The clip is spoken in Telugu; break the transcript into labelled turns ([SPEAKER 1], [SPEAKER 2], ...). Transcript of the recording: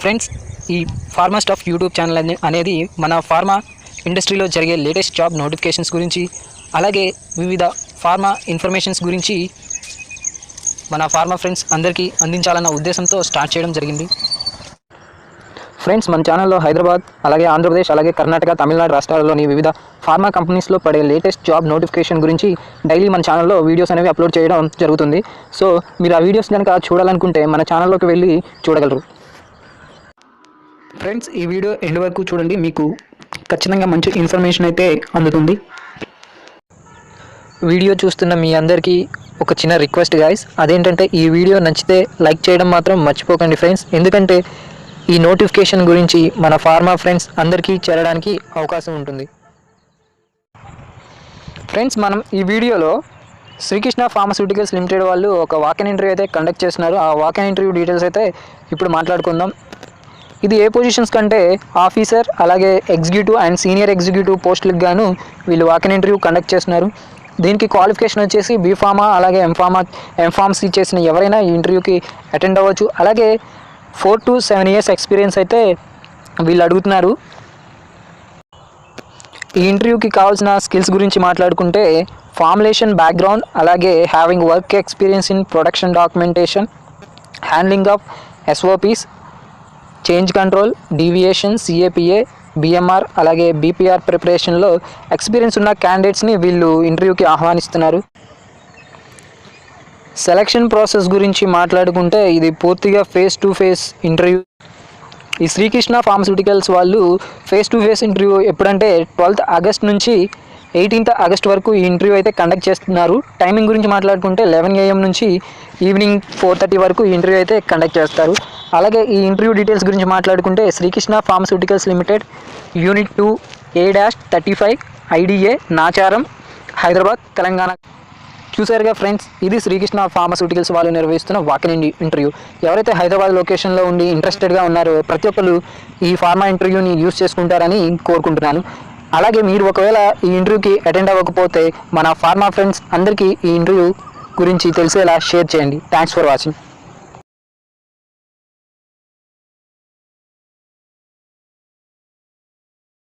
[SPEAKER 1] ఫ్రెండ్స్, ఈ ఫార్మా స్టాఫ్ యూట్యూబ్ ఛానల్ అనేది మన ఫార్మా ఇండస్ట్రీలో జరిగే లేటెస్ట్ జాబ్ నోటిఫికేషన్స్ గురించి, అలాగే వివిధ ఫార్మా ఇన్ఫర్మేషన్స్ గురించి మన ఫార్మా ఫ్రెండ్స్ అందరికీ అందించాలన్న ఉద్దేశంతో స్టార్ట్ చేయడం జరిగింది. ఫ్రెండ్స్, మన ఛానల్లో హైదరాబాద్, అలాగే ఆంధ్రప్రదేశ్, అలాగే కర్ణాటక, తమిళనాడు రాష్ట్రాల్లోని వివిధ ఫార్మా కంపెనీస్లో పడే లేటెస్ట్ జాబ్ నోటిఫికేషన్ గురించి డైలీ మన ఛానల్లో వీడియోస్ అనేవి అప్లోడ్ చేయడం జరుగుతుంది. సో మీరు ఆ వీడియోస్ కనుక చూడాలనుకుంటే మన ఛానల్లోకి వెళ్ళి చూడగలరు. ఫ్రెండ్స్, ఈ వీడియో ఎండ్ వరకు చూడండి, మీకు ఖచ్చితంగా మంచి ఇన్ఫర్మేషన్ అయితే అందుతుంది. వీడియో చూస్తున్న మీ అందరికీ ఒక చిన్న రిక్వెస్ట్ గాయ్స్, అదేంటంటే ఈ వీడియో నచ్చితే లైక్ చేయడం మాత్రం మర్చిపోకండి ఫ్రెండ్స్. ఎందుకంటే ఈ నోటిఫికేషన్ గురించి మన ఫార్మా ఫ్రెండ్స్ అందరికీ చేరడానికి అవకాశం ఉంటుంది. ఫ్రెండ్స్, మనం ఈ వీడియోలో శ్రీకృష్ణ ఫార్మాస్యూటికల్స్ లిమిటెడ్ వాళ్ళు ఒక వాక్-ఇన్ ఇంటర్వ్యూ అయితే కండక్ట్ చేస్తున్నారు. ఆ వాక్-ఇన్ ఇంటర్వ్యూ డీటెయిల్స్ అయితే ఇప్పుడు మాట్లాడుకుందాం. ఇది ఏ పొజిషన్స్ కంటే ఆఫీసర్, అలాగే ఎగ్జిక్యూటివ్ అండ్ సీనియర్ ఎగ్జిక్యూటివ్ పోస్టులకు గాను వీళ్ళు వాక్-ఇన్ ఇంటర్వ్యూ కండక్ట్ చేస్తున్నారు. దీనికి క్వాలిఫికేషన్ వచ్చేసి బీఫార్మా, అలాగే ఎంఫార్మసీ చేసిన ఎవరైనా ఈ ఇంటర్వ్యూకి అటెండ్ అవ్వచ్చు. అలాగే 4 to 7 years ఎక్స్పీరియన్స్ అయితే వీళ్ళు అడుగుతున్నారు. ఈ ఇంటర్వ్యూకి కావాల్సిన స్కిల్స్ గురించి మాట్లాడుకుంటే ఫార్ములేషన్ బ్యాక్గ్రౌండ్, అలాగే having work experience in production documentation, handling of SOPs, change control, deviation, CAPA, BMR, అలాగే BPR ప్రిపరేషన్లో ఎక్స్పీరియన్స్ ఉన్న క్యాండిడేట్స్ని వీళ్ళు ఇంటర్వ్యూకి ఆహ్వానిస్తున్నారు. సెలక్షన్ ప్రాసెస్ గురించి మాట్లాడుకుంటే ఇది పూర్తిగా ఫేస్ టు ఫేస్ ఇంటర్వ్యూ. ఈ శ్రీకృష్ణ ఫార్మాస్యూటికల్స్ వాళ్ళు ఫేస్ టు ఫేస్ ఇంటర్వ్యూ ఎప్పుడంటే 12th August నుంచి 18th August వరకు ఈ ఇంటర్వ్యూ అయితే కండక్ట్ చేస్తున్నారు. టైమింగ్ గురించి మాట్లాడుకుంటే 11 AM నుంచి ఈవినింగ్ 4:30 వరకు ఈ ఇంటర్వ్యూ అయితే కండక్ట్ చేస్తారు. అలాగే ఈ ఇంటర్వ్యూ డీటెయిల్స్ గురించి మాట్లాడుకుంటే Srikrishna pharmaceuticals limited, unit 2 A-35 IDA, Nacharam, Hyderabad, Telangana. చూసారుగా ఫ్రెండ్స్, ఇది శ్రీకృష్ణ ఫార్మాస్యూటికల్స్ వాళ్ళు నిర్వహిస్తున్న వాక్-ఇన్ ఇంటర్వ్యూ. ఎవరైతే హైదరాబాద్ లొకేషన్లో ఉండి ఇంట్రెస్టెడ్గా ఉన్నారో ప్రతి ఒక్కరు ఈ ఫార్మా ఇంటర్వ్యూని యూజ్ చేసుకుంటారని కోరుకుంటున్నాను. అలాగే మీరు ఒకవేళ ఈ ఇంటర్వ్యూకి అటెండ్ అవ్వకపోతే మన ఫార్మా ఫ్రెండ్స్ అందరికీ ఈ ఇంటర్వ్యూ గురించి తెలిసేలా షేర్ చేయండి. Thanks for watching.